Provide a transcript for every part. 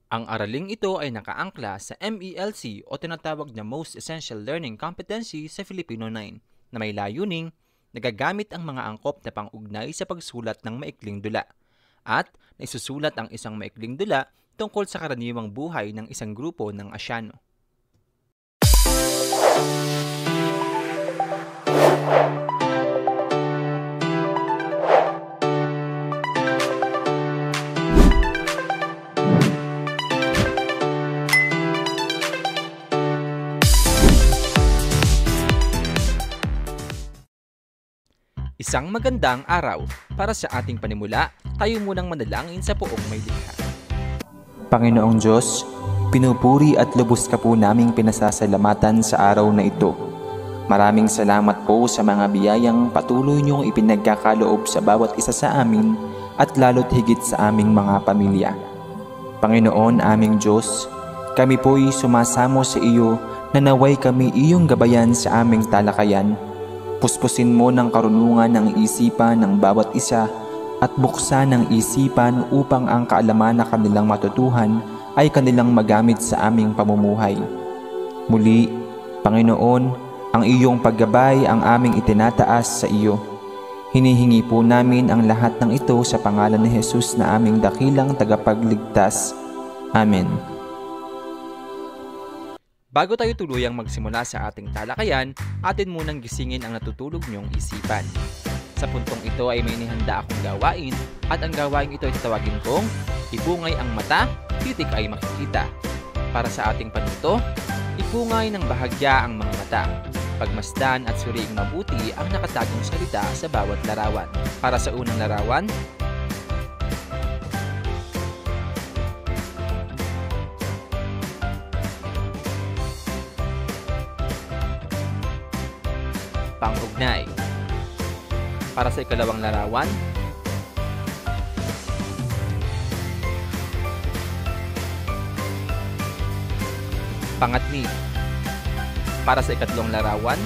Ang araling ito ay nakaangkla sa MELC o tinatawag na Most Essential Learning Competency sa Filipino 9 na may layuning nagagamit ang mga angkop na pang-ugnay sa pagsulat ng maikling dula at naisusulat ang isang maikling dula tungkol sa karaniwang buhay ng isang grupo ng Asyano. Isang magandang araw. Para sa ating panimula, tayo munang manalangin sa Poong may likha. Panginoong Diyos, pinupuri at lubos ka po naming pinasasalamatan sa araw na ito. Maraming salamat po sa mga biyayang patuloy niyong ipinagkakaloob sa bawat isa sa amin at lalo't higit sa aming mga pamilya. Panginoon aming Diyos, kami po'y sumasamo sa iyo na naway kami iyong gabayan sa aming talakayan. Puspusin mo ng karunungan ng isipan ng bawat isa at buksan ng isipan upang ang kaalaman na kanilang matutuhan ay kanilang magamit sa aming pamumuhay. Muli, Panginoon, ang iyong paggabay ang aming itinataas sa iyo. Hinihingi po namin ang lahat ng ito sa pangalan ni Jesus na aming dakilang tagapagligtas. Amen. Bago tayo tuluyang magsimula sa ating talakayan, atin munang gisingin ang natutulog niyong isipan. Sa puntong ito ay may inihanda akong gawain at ang gawain ito ay tatawagin kong ipungay ang mata, titik ay makikita. Para sa ating panuto, ipungay ng bahagya ang mga mata. Pagmasdan at suriing mabuti ang nakatagong salita sa bawat larawan. Para sa unang larawan, pang-ugnay. Para sa ikalawang larawan, pangatli. Para sa ikatlong larawan,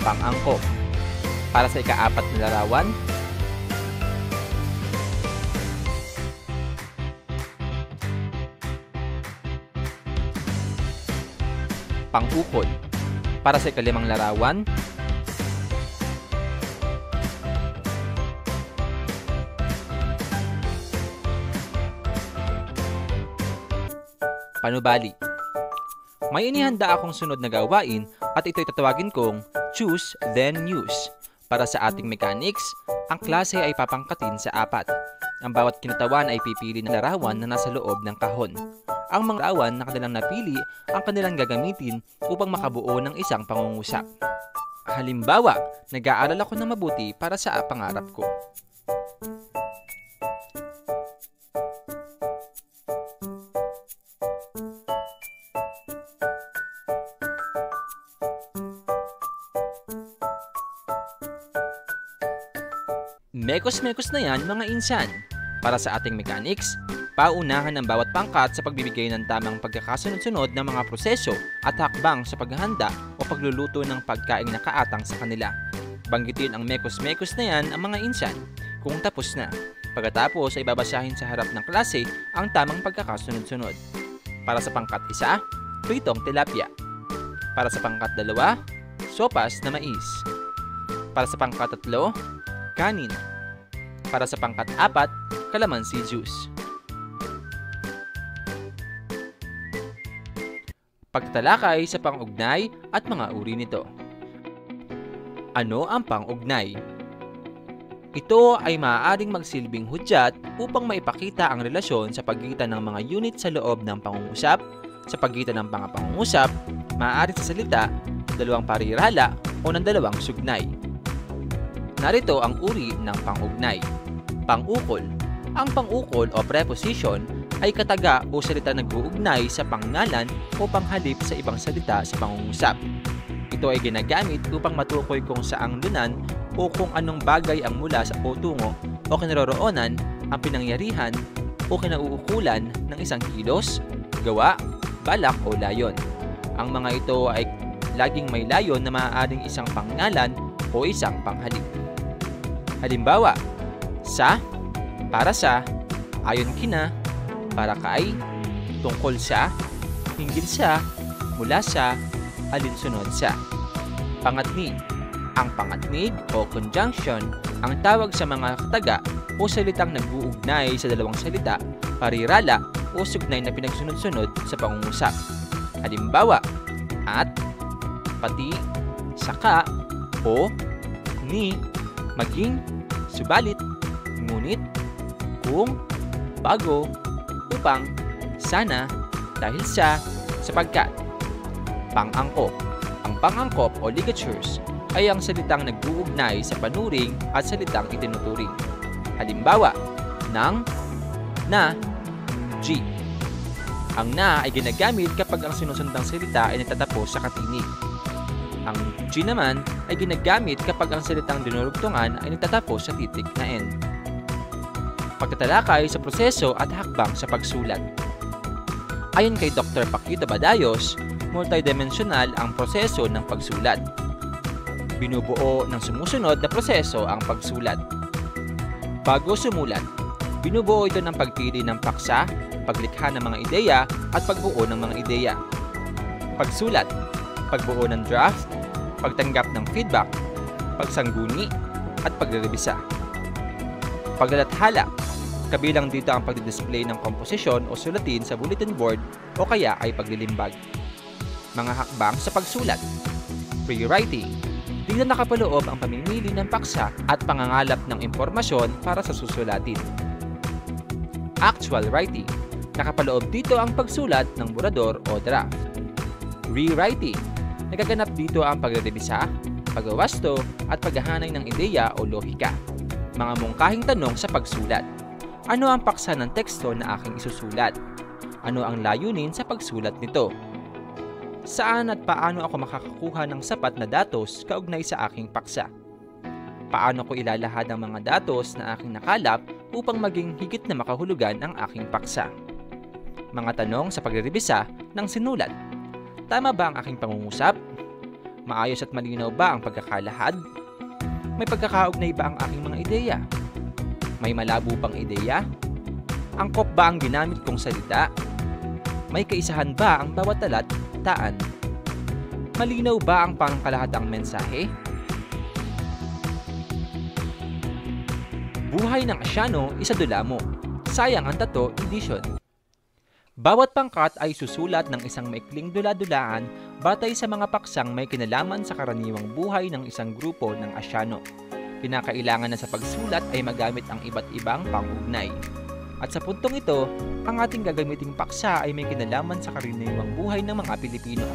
pang-angkop. Para sa ikaapat na larawan, pang-ukol. Para sa ikalimang larawan, panubali. May inihanda akong sunod na gawain at ito'y tatawagin kong Choose Then Use. Para sa ating mechanics, ang klase ay papangkatin sa 4. Ang bawat kinatawan ay pipili ng larawan na nasa loob ng kahon. Ang mga larawan na kanilang napili ang kanilang gagamitin upang makabuo ng isang pangungusap. Halimbawa, nag-aaral ako ng mabuti para sa pangarap ko. Mekos-mekos na yan mga insan. Para sa ating mechanics, paunahan ng bawat pangkat sa pagbibigay ng tamang pagkakasunod-sunod ng mga proseso at hakbang sa paghahanda o pagluluto ng pagkaing nakaatang sa kanila. Banggitin ang mekos-mekos na yan ang mga insan kung tapos na. Pagkatapos ay babasahin sa harap ng klase ang tamang pagkakasunod-sunod. Para sa pangkat 1, pritong tilapia. Para sa pangkat 2, sopas na mais. Para sa pangkat 3, kanin. Para sa pangkat 4, kalamansi juice. Pagtatalakay sa pang-ugnay at mga uri nito. Ano ang pang-ugnay? Ito ay maaaring magsilbing hudyat upang maipakita ang relasyon sa pagitan ng mga unit sa loob ng pangungusap, sa pagitan ng mga pangungusap, maaaring sa salita, dalawang parirala o ng dalawang sugnay. Narito ang uri ng pang-ugnay. Pang-ukol. Ang pang-ukol o preposition ay kataga o salita nag-uugnay sa pangngalan o panghalip sa ibang salita sa pangungusap. Ito ay ginagamit upang matukoy kung saang lunan o kung anong bagay ang mula sa o tungo o kinaroroonan ang pinangyarihan o kinauukulan ng isang kilos, gawa, balak o layon. Ang mga ito ay laging may layon na maaaring isang pangalan o isang panghalip. Halimbawa, sa, para sa, ayon kina, para kay, tungkol sa, hinggil sa, mula sa, alinsunod sa. Pangatnig. Ang pangatnig o conjunction ang tawag sa mga kataga o salitang nag-uugnay sa dalawang salita, parirala o sugnay na pinagsunod-sunod sa pangungusap. Halimbawa, at, pati, saka, o, ni, maging, subalit, ngunit, kung, bago, upang, sana, dahil sa, sapagkat. Pang-angkop. Ang pang-angkop o ligatures ay ang salitang nag-uugnay sa panuring at salitang itinuturing. Halimbawa, ng, na, G. Ang na ay ginagamit kapag ang sinusundang salita ay natatapos sa katinig. Ang G naman ay ginagamit kapag ang salitang dinurugtungan ay natatapos sa titik na N. Pagtatalakay sa proseso at hakbang sa pagsulat. Ayon kay Dr. Paquito Badayos, multidimensional ang proseso ng pagsulat. Binubuo ng sumusunod na proseso ang pagsulat. Bago sumulat, binubuo ito ng pagpili ng paksa, paglikha ng mga ideya at pagbuo ng mga ideya. Pagsulat, pagbuo ng draft, pagtanggap ng feedback, pagsangguni, at pagre-rebisa. Paglalathala, kabilang dito ang pagdidisplay ng komposisyon o sulatin sa bulletin board o kaya ay paglilimbag. Mga hakbang sa pagsulat. Rewriting. Dito nakapaloob ang pamimili ng paksa at pangangalap ng impormasyon para sa susulatin. Actual writing. Nakapaloob dito ang pagsulat ng burador o draft. Rewriting. Nagaganap dito ang pagre-rebisa, pagwawasto at paghahanay ng ideya o lohika. Mga mungkahing tanong sa pagsulat. Ano ang paksa ng teksto na aking isusulat? Ano ang layunin sa pagsulat nito? Saan at paano ako makakakuha ng sapat na datos kaugnay sa aking paksa? Paano ko ilalahad ang mga datos na aking nakalap upang maging higit na makahulugan ang aking paksa? Mga tanong sa pagre-rebisa ng sinulat. Tama ba ang aking pangungusap? Maayos at malinaw ba ang pagkakalahad? May pagkakaugnay ba ang aking mga ideya? May malabo pang ideya? Angkop ba ang ginamit kong salita? May kaisahan ba ang bawat talat-taan? Malinaw ba ang pangkalahatang mensahe? Buhay ng Asyano, isadula mo. Sayang ang tato edition. Bawat pangkat ay susulat ng isang maikling dula-dulaan batay sa mga paksang may kinalaman sa karaniwang buhay ng isang grupo ng Asyano. Kinakailangan na sa pagsulat ay magamit ang iba't ibang pangugnay. At sa puntong ito, ang ating gagamiting paksa ay may kinalaman sa karaniwang buhay ng mga Pilipino.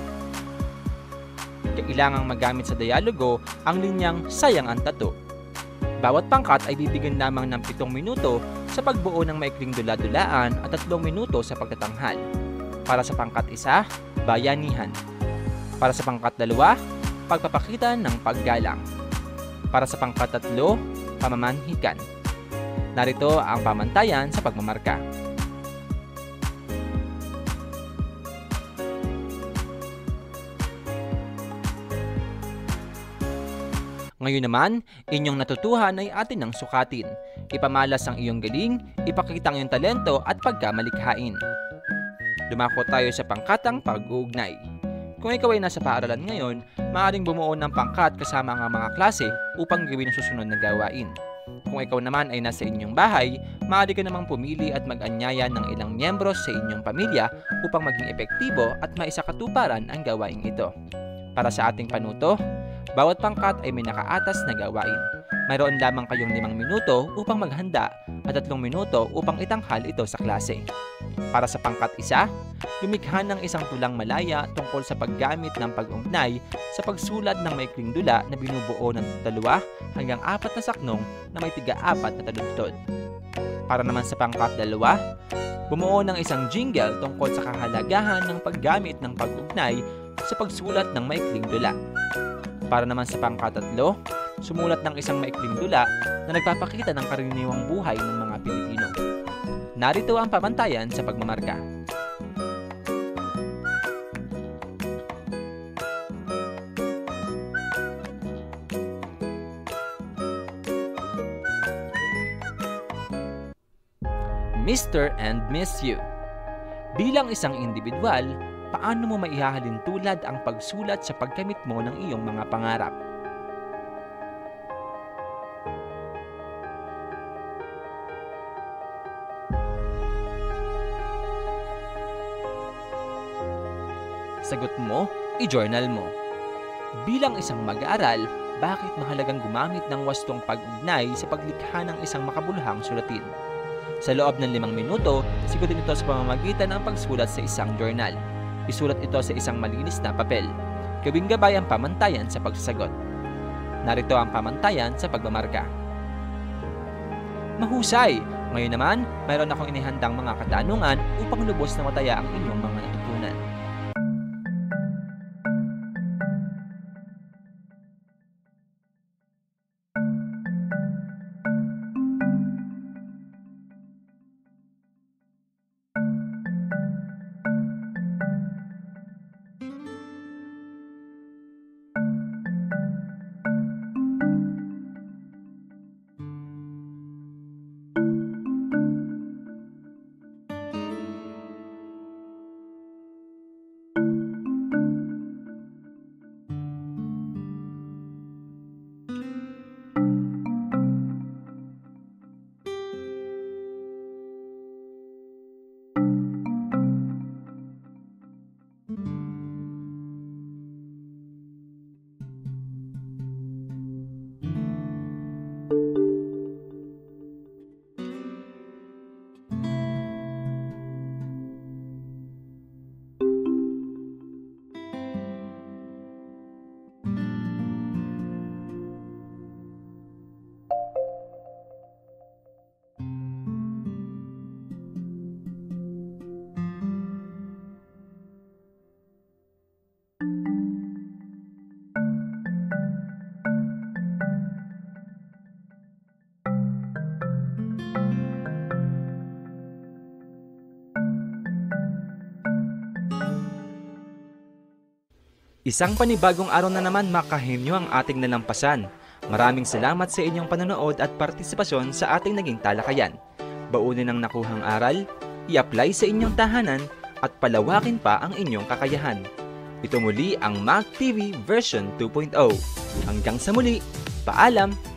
Kailangang magamit sa dialogo ang linyang sayang ang tato. Bawat pangkat ay bibigyan lamang ng 7 minuto sa pagbuo ng maikling dula-dulaan at 3 minuto sa pagtatanghal. Para sa pangkat 1, bayanihan. Para sa pangkat 2, pagpapakita ng paggalang. Para sa pangkat 3, pamamanhikan. Narito ang pamantayan sa pagmamarka. Ngayon naman, inyong natutuhan ay atin ng sukatin. Ipamalas ang iyong galing, ipakita ang iyong talento at pagkamalikhain. Dumako tayo sa pangkatang pag-uugnay. Kung ikaw ay nasa paaralan ngayon, maaaring bumuo ng pangkat kasama ang mga klase upang gawin ang susunod na gawain. Kung ikaw naman ay nasa inyong bahay, maaari ka namang pumili at mag-anyaya ng ilang miyembro sa inyong pamilya upang maging epektibo at maisakatuparan ang gawain ito. Para sa ating panuto, bawat pangkat ay may nakaatas na gawain. Mayroon lamang kayong 5 minuto upang maghanda at 3 minuto upang itanghal ito sa klase. Para sa pangkat 1, lumikha ng isang tulang malaya tungkol sa paggamit ng pag-ugnay sa pagsulat ng maikling dula na binubuo ng 2 hanggang 4 na saknong na may tiga-4 na taludtod. Para naman sa pangkat 2, bumuo ng isang jingle tungkol sa kahalagahan ng paggamit ng pag-ugnay sa pagsulat ng maikling dula. Para naman sa pangkat 3, sumulat ng isang maikling dula na nagpapakita ng karaniwang buhay ng mga Pilipino. Narito ang pamantayan sa pagmamarka. Mr. and Miss You. Bilang isang individual, paano mo maihahalin tulad ang pagsulat sa pagkamit mo ng iyong mga pangarap? Sagot mo, i-journal mo. Bilang isang mag-aaral, bakit mahalagang gumamit ng wastong pag-ugnay sa paglikha ng isang makabuluhang sulatin? Sa loob ng 5 minuto, sigurin ito sa pamamagitan ng pagsulat sa isang journal. Isulat ito sa isang malinis na papel. Gawing gabay ang pamantayan sa pagsasagot. Narito ang pamantayan sa pagmamarka. Mahusay! Ngayon naman, mayroon akong inihandang mga katanungan upang lubos na mataya ang inyong mga natutunan. Isang panibagong araw na naman makahenyo ang ating nalampasan. Maraming salamat sa inyong panonood at partisipasyon sa ating naging talakayan. Baunin ang nakuhang aral, i-apply sa inyong tahanan, at palawakin pa ang inyong kakayahan. Ito muli ang Mac TV version 2.0. Hanggang sa muli, paalam!